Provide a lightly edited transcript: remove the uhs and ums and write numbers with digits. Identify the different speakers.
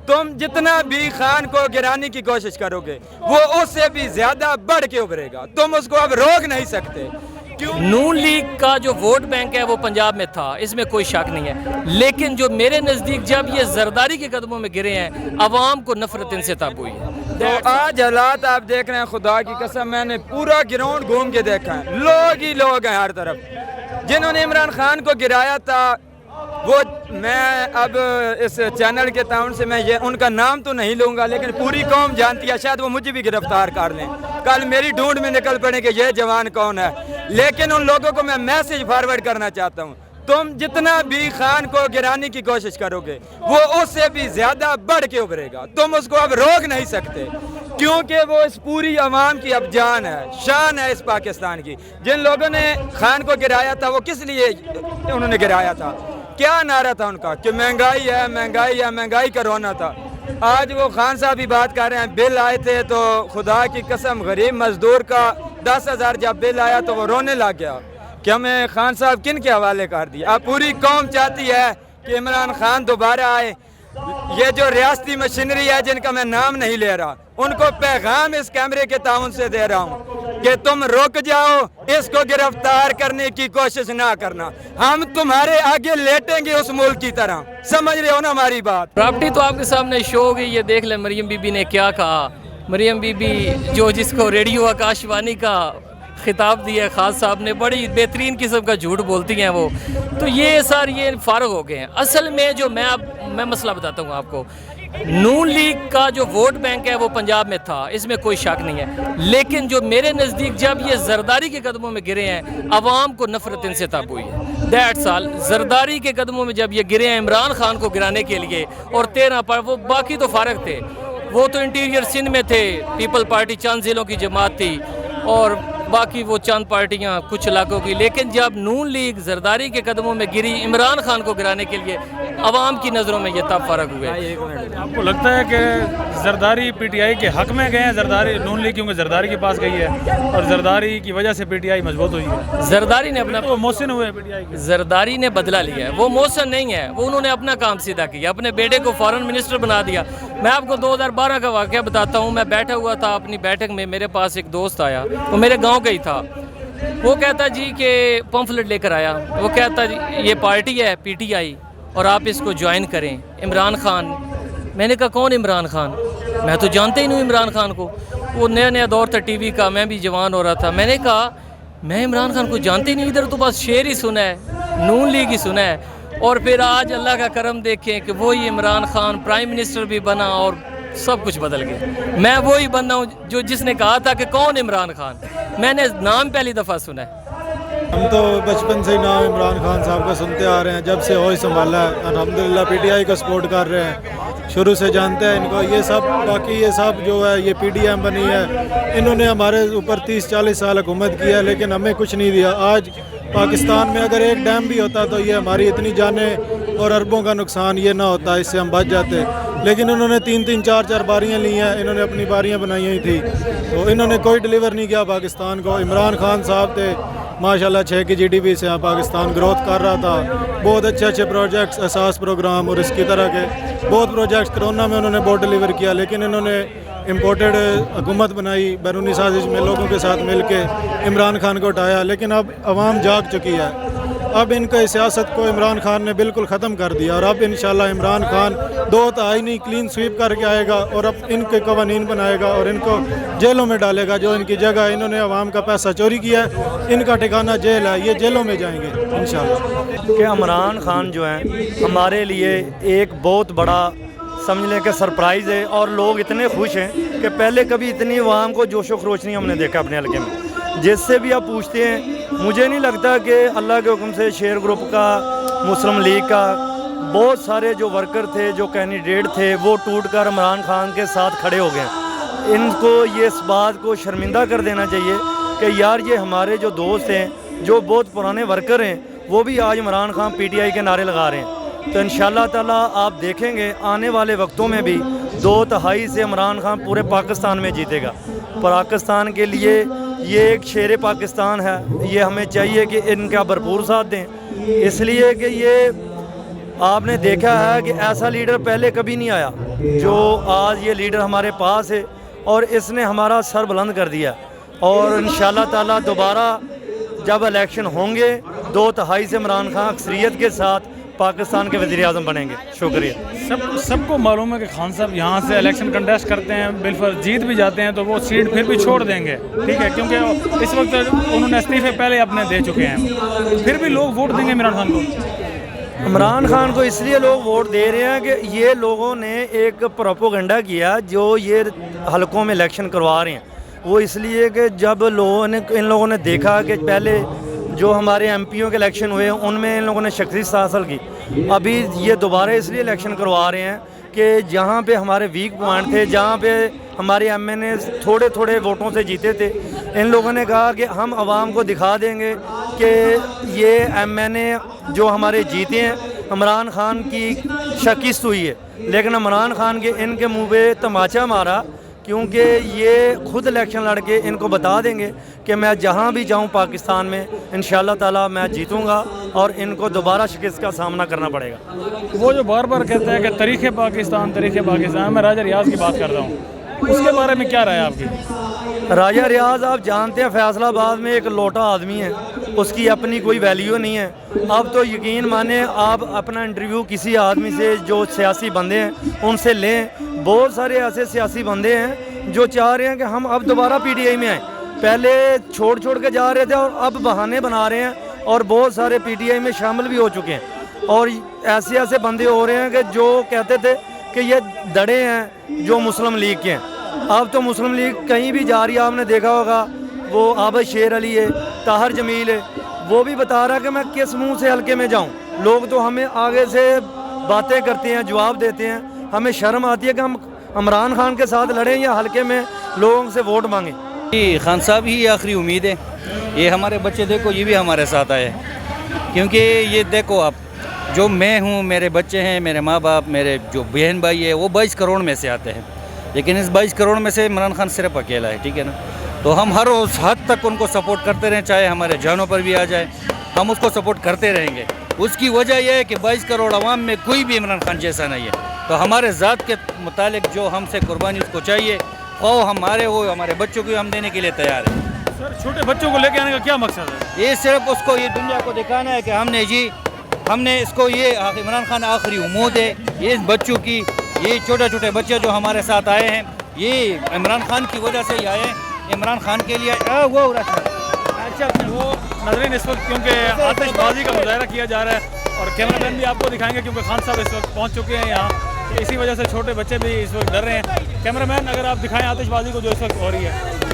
Speaker 1: تم جتنا بھی خان کو گرانے کی کوشش کرو گے وہ اس سے بھی زیادہ بڑھ کے ابھرے گا، تم اس کو اب روک نہیں سکتے۔
Speaker 2: نون لیگ کا جو ووٹ بینک ہے وہ پنجاب میں تھا، اس میں کوئی شک نہیں ہے، لیکن جو میرے نزدیک جب یہ زرداری کے قدموں میں گرے ہیں عوام کو نفرت ان سے تب ہوئی ہے۔
Speaker 1: تو آج حالات آپ دیکھ رہے ہیں، خدا کی قسم میں نے پورا گراؤنڈ گھوم کے دیکھا ہے، لوگ ہی لوگ ہیں ہر طرف۔ جنہوں نے عمران خان کو گرایا تھا وہ میں اب اس چینل کے تعاون سے میں ان کا نام تو نہیں لوں گا، لیکن پوری قوم جانتی ہے، شاید وہ مجھے بھی گرفتار کر لیں، کل میری ڈھونڈ میں نکل پڑے کہ یہ جوان کون ہے۔ لیکن ان لوگوں کو میں میسج فارورڈ کرنا چاہتا ہوں، تم جتنا بھی خان کو گرانے کی کوشش کرو گے وہ اس سے بھی زیادہ بڑھ کے ابھرے گا، تم اس کو اب روک نہیں سکتے، کیونکہ وہ اس پوری عوام کی اب جان ہے، شان ہے اس پاکستان کی۔ جن لوگوں نے خان کو گرایا تھا وہ کس لیے انہوں نے گرایا تھا؟ کیا نعرہ تھا ان کا کہ مہنگائی ہے، مہنگائی ہے، مہنگائی کا رونا تھا۔ آج وہ خان صاحب بھی بات کر رہے ہیں، بل آئے تھے تو خدا کی قسم غریب مزدور کا 10,000 جب بل آیا تو وہ رونے لگ گیا کہ ہمیں خان صاحب کن کے حوالے کر دیا۔ اب پوری قوم چاہتی ہے کہ عمران خان دوبارہ آئے۔ یہ جو ریاستی مشینری ہے جن کا میں نام نہیں لے رہا، ان کو پیغام اس کیمرے کے تعاون سے دے رہا ہوں کہ تم رک جاؤ، اس کو گرفتار کرنے کی کوشش نہ کرنا، ہم تمہارے آگے لیٹیں گے اس ملک کی طرح، سمجھ رہے ہو نا ہماری بات؟
Speaker 2: پراپرٹی تو آپ کے سامنے شو ہو گئی، یہ دیکھ لیں مریم بی بی نے کیا کہا۔ مریم بی بی جو جس کو ریڈیو آکاش وانی کا خطاب دیا ہے خاص صاحب نے، بڑی بہترین قسم کا جھوٹ بولتی ہیں وہ، تو یہ سارے یہ فارغ ہو گئے ہیں۔ اصل میں جو میں مسئلہ بتاتا ہوں آپ کو، نون لیگ کا جو ووٹ بینک ہے وہ پنجاب میں تھا، اس میں کوئی شک نہیں ہے، لیکن جو میرے نزدیک جب یہ زرداری کے قدموں میں گرے ہیں عوام کو نفرت ان سے تب ہوئی ہے۔ That's all. زرداری کے قدموں میں جب یہ گرے ہیں عمران خان کو گرانے کے لیے، اور 13 پر وہ باقی تو فارغ تھے، وہ تو انٹیریئر سندھ میں تھے، پیپل پارٹی چند ضلعوں کی جماعت تھی، اور باقی وہ چند پارٹیاں کچھ علاقوں کی، لیکن جب نون لیگ زرداری کے قدموں میں گری عمران خان کو گرانے کے لیے عوام کی نظروں میں یہ تب فرق ہوئے۔
Speaker 3: آپ کو لگتا ہے کہ زرداری پی ٹی آئی کے حق میں گئے ہیں؟ زرداری نون لیگ کیونکہ زرداری کے پاس گئی ہے اور زرداری کی وجہ سے پی ٹی آئی مضبوط ہوئی ہے۔
Speaker 2: زرداری نے اپنا
Speaker 3: وہ محسن ہوئے پی ٹی آئی کے،
Speaker 2: زرداری نے بدلہ لیا ہے، وہ محسن نہیں ہے، وہ انہوں نے اپنا کام سیدھا کیا، اپنے بیٹے کو فارن منسٹر بنا دیا۔ میں آپ کو 2012 کا واقعہ بتاتا ہوں، میں بیٹھا ہوا تھا اپنی بیٹھک میں، میرے پاس ایک دوست آیا، وہ میرے گاؤں کا ہی تھا، وہ کہتا جی کہ پمفلٹ لے کر آیا، وہ کہتا جی یہ پارٹی ہے پی ٹی آئی اور آپ اس کو جوائن کریں، عمران خان۔ میں نے کہا کون عمران خان؟ میں تو جانتے ہی نہیں عمران خان کو، وہ نیا دور تھا ٹی وی کا، میں بھی جوان ہو رہا تھا۔ میں نے کہا میں عمران خان کو جانتے ہی نہیں، ادھر تو بس شعر ہی سنا ہے، نون لیگ ہی سنا ہے، اور پھر آج اللہ کا کرم دیکھیں کہ وہی عمران خان پرائم منسٹر بھی بنا اور سب کچھ بدل گیا۔ میں وہی بندہ ہوں جو جس نے کہا تھا کہ کون عمران خان، میں نے نام پہلی دفعہ سنا ہے۔
Speaker 4: ہم تو بچپن سے ہی نام عمران خان صاحب کا سنتے آ رہے ہیں، جب سے ہوش سنبھالا ہے الحمدللہ پی ٹی آئی کا سپورٹ کر رہے ہیں، شروع سے جانتے ہیں ان کو۔ یہ سب باقی یہ سب جو ہے یہ پی ڈی ایم بنی ہے، انہوں نے ہمارے اوپر 30-40 سال حکومت کی ہے لیکن ہمیں کچھ نہیں دیا۔ آج پاکستان میں اگر ایک ڈیم بھی ہوتا تو یہ ہماری اتنی جانیں اور اربوں کا نقصان یہ نہ ہوتا، اس سے ہم بچ جاتے، لیکن انہوں نے 3-3 4-4 باریاں لی ہیں، انہوں نے اپنی باریاں بنائی ہوئی تھی، تو انہوں نے کوئی ڈیلیور نہیں کیا پاکستان کو۔ عمران خان صاحب تھے ماشاءاللہ 6 کی جی ڈی پی سے پاکستان گروتھ کر رہا تھا، بہت اچھے پروجیکٹس، اساس پروگرام اور اس کی طرح کے بہت پروجیکٹس کرونا میں انہوں نے بہت ڈیلیور کیا، لیکن انہوں نے امپورٹڈ حکومت بنائی بیرونی سازش میں، لوگوں کے ساتھ مل کے عمران خان کو اٹھایا، لیکن اب عوام جاگ چکی ہے، اب ان کے سیاست کو عمران خان نے بالکل ختم کر دیا، اور اب انشاءاللہ عمران خان 2 تہائی کلین سویپ کر کے آئے گا اور اب ان کے قوانین بنائے گا اور ان کو جیلوں میں ڈالے گا، جو ان کی جگہ انہوں نے عوام کا پیسہ چوری کیا ہے، ان کا ٹھکانہ جیل ہے، یہ جیلوں میں جائیں گے انشاءاللہ۔
Speaker 5: کہ عمران خان جو ہیں ہمارے لیے ایک بہت بڑا سمجھ لیں کہ سرپرائز ہے، اور لوگ اتنے خوش ہیں کہ پہلے کبھی اتنی عوام کو جوش و خروش نہیں ہم نے دیکھا اپنے حلقے میں۔ جس سے بھی آپ پوچھتے ہیں، مجھے نہیں لگتا کہ اللہ کے حکم سے شیئر گروپ کا، مسلم لیگ کا بہت سارے جو ورکر تھے، جو کینڈیڈیٹ تھے، وہ ٹوٹ کر عمران خان کے ساتھ کھڑے ہو گئے ہیں۔ ان کو یہ اس بات کو شرمندہ کر دینا چاہیے کہ یار یہ ہمارے جو دوست ہیں، جو بہت پرانے ورکر ہیں، وہ بھی آج Imran Khan P T I کے نعرے لگا رہے ہیں۔ تو انشاءاللہ تعالیٰ آپ دیکھیں گے آنے والے وقتوں میں بھی 2 تہائی سے عمران خان پورے پاکستان میں جیتے گا۔ پاکستان کے لیے یہ ایک شیر پاکستان ہے، یہ ہمیں چاہیے کہ ان کا بھرپور ساتھ دیں، اس لیے کہ یہ آپ نے دیکھا ہے کہ ایسا لیڈر پہلے کبھی نہیں آیا۔ جو آج یہ لیڈر ہمارے پاس ہے اور اس نے ہمارا سر بلند کر دیا، اور انشاءاللہ تعالی دوبارہ جب الیکشن ہوں گے 2/3 سے عمران خان اکثریت کے ساتھ پاکستان کے وزیر اعظم بنیں گے۔ شکریہ۔
Speaker 3: سب کو معلوم ہے کہ خان صاحب یہاں سے الیکشن کنٹیسٹ کرتے ہیں، بالفرض جیت بھی جاتے ہیں تو وہ سیٹ پھر بھی چھوڑ دیں گے، ٹھیک ہے، کیونکہ اس وقت انہوں نے استعفے پہلے اپنے دے چکے ہیں، پھر بھی لوگ ووٹ دیں گے عمران خان کو۔
Speaker 5: عمران خان کو اس لیے لوگ ووٹ دے رہے ہیں کہ یہ لوگوں نے ایک پروپوگنڈا کیا جو یہ حلقوں میں الیکشن کروا رہے ہیں، وہ اس لیے کہ جب ان لوگوں نے دیکھا کہ پہلے جو ہمارے ایم پیوں کے الیکشن ہوئے ان میں ان لوگوں نے شخصیت حاصل کی، ابھی یہ دوبارہ اس لیے الیکشن کروا رہے ہیں کہ جہاں پہ ہمارے ویک پوائنٹ تھے، جہاں پہ ہمارے ایم این اے تھوڑے تھوڑے ووٹوں سے جیتے تھے، ان لوگوں نے کہا کہ ہم عوام کو دکھا دیں گے کہ یہ ایم این اے جو ہمارے جیتے ہیں عمران خان کی شکست ہوئی ہے، لیکن عمران خان کے ان کے منہ پہ تماچا مارا، کیونکہ یہ خود الیکشن لڑ کے ان کو بتا دیں گے کہ میں جہاں بھی جاؤں پاکستان میں انشاءاللہ تعالی میں جیتوں گا، اور ان کو دوبارہ شکست کا سامنا کرنا پڑے گا۔
Speaker 3: وہ جو بار بار کہتا ہے کہ تاریخ پاکستان، میں راجہ ریاض کی بات کر رہا ہوں، اس کے بارے میں کیا رائے آپ کی؟
Speaker 5: راجہ ریاض آپ جانتے ہیں فیصل آباد میں ایک لوٹا آدمی ہے، اس کی اپنی کوئی ویلیو نہیں ہے۔ اب تو یقین مانیں آپ اپنا انٹرویو کسی آدمی سے جو سیاسی بندے ہیں ان سے لیں، بہت سارے ایسے سیاسی بندے ہیں جو چاہ رہے ہیں کہ ہم اب دوبارہ پی ٹی آئی میں آئیں، پہلے چھوڑ کے جا رہے تھے اور اب بہانے بنا رہے ہیں، اور بہت سارے پی ٹی آئی میں شامل بھی ہو چکے ہیں، اور ایسے بندے ہو رہے ہیں کہ جو کہتے تھے کہ یہ دڑے ہیں جو مسلم لیگ کے ہیں، اب تو مسلم لیگ کہیں بھی جا رہی ہے، آپ نے دیکھا ہوگا وہ عابد شیر علی ہے، طاہر جمیل ہے، وہ بھی بتا رہا کہ میں کس منہ سے حلقے میں جاؤں، لوگ تو ہمیں آگے سے باتیں کرتے ہیں، جواب دیتے ہیں، ہمیں شرم آتی ہے کہ ہم عمران خان کے ساتھ لڑیں یا حلقے میں لوگوں سے ووٹ مانگیں۔
Speaker 6: خان صاحب ہی آخری امید ہے، یہ ہمارے بچے دیکھو یہ بھی ہمارے ساتھ آئے، کیونکہ یہ دیکھو آپ جو میں ہوں، میرے بچے ہیں، میرے ماں باپ، میرے جو بہن بھائی ہے، وہ 22 کروڑ میں سے آتے ہیں، لیکن اس 22 کروڑ میں سے عمران خان صرف اکیلا ہے، ٹھیک ہے نا، تو ہم ہر اس حد تک ان کو سپورٹ کرتے رہیں، چاہے ہمارے جانوں پر بھی آ جائے ہم اس کو سپورٹ کرتے رہیں گے۔ اس کی وجہ یہ ہے کہ 22 کروڑ عوام میں کوئی بھی عمران خان جیسا نہیں ہے، تو ہمارے ذات کے متعلق جو ہم سے قربانی اس کو چاہیے، اور ہمارے بچوں کو ہم دینے کے لیے تیار ہیں۔
Speaker 3: سر چھوٹے بچوں کو لے کے آنے کا کیا مقصد ہے؟
Speaker 6: یہ صرف اس کو یہ دنیا کو دکھانا ہے کہ ہم نے اس کو یہ عمران خان آخری امید ہے، یہ بچوں کی، یہ چھوٹے بچے جو ہمارے ساتھ آئے ہیں یہ عمران خان کی وجہ سے ہی آئے ہیں، عمران خان کے لیے
Speaker 3: وہ ناظرین اس وقت کیونکہ آتش بازی کا مظاہرہ کیا جا رہا ہے، اور کیمرہ مین بھی آپ کو دکھائیں گے کیونکہ خان صاحب اس وقت پہنچ چکے ہیں یہاں، اسی وجہ سے چھوٹے بچے بھی اس وقت ڈر رہے ہیں۔ کیمرہ مین اگر آپ دکھائیں آتش بازی کو جو اس وقت ہو رہی ہے۔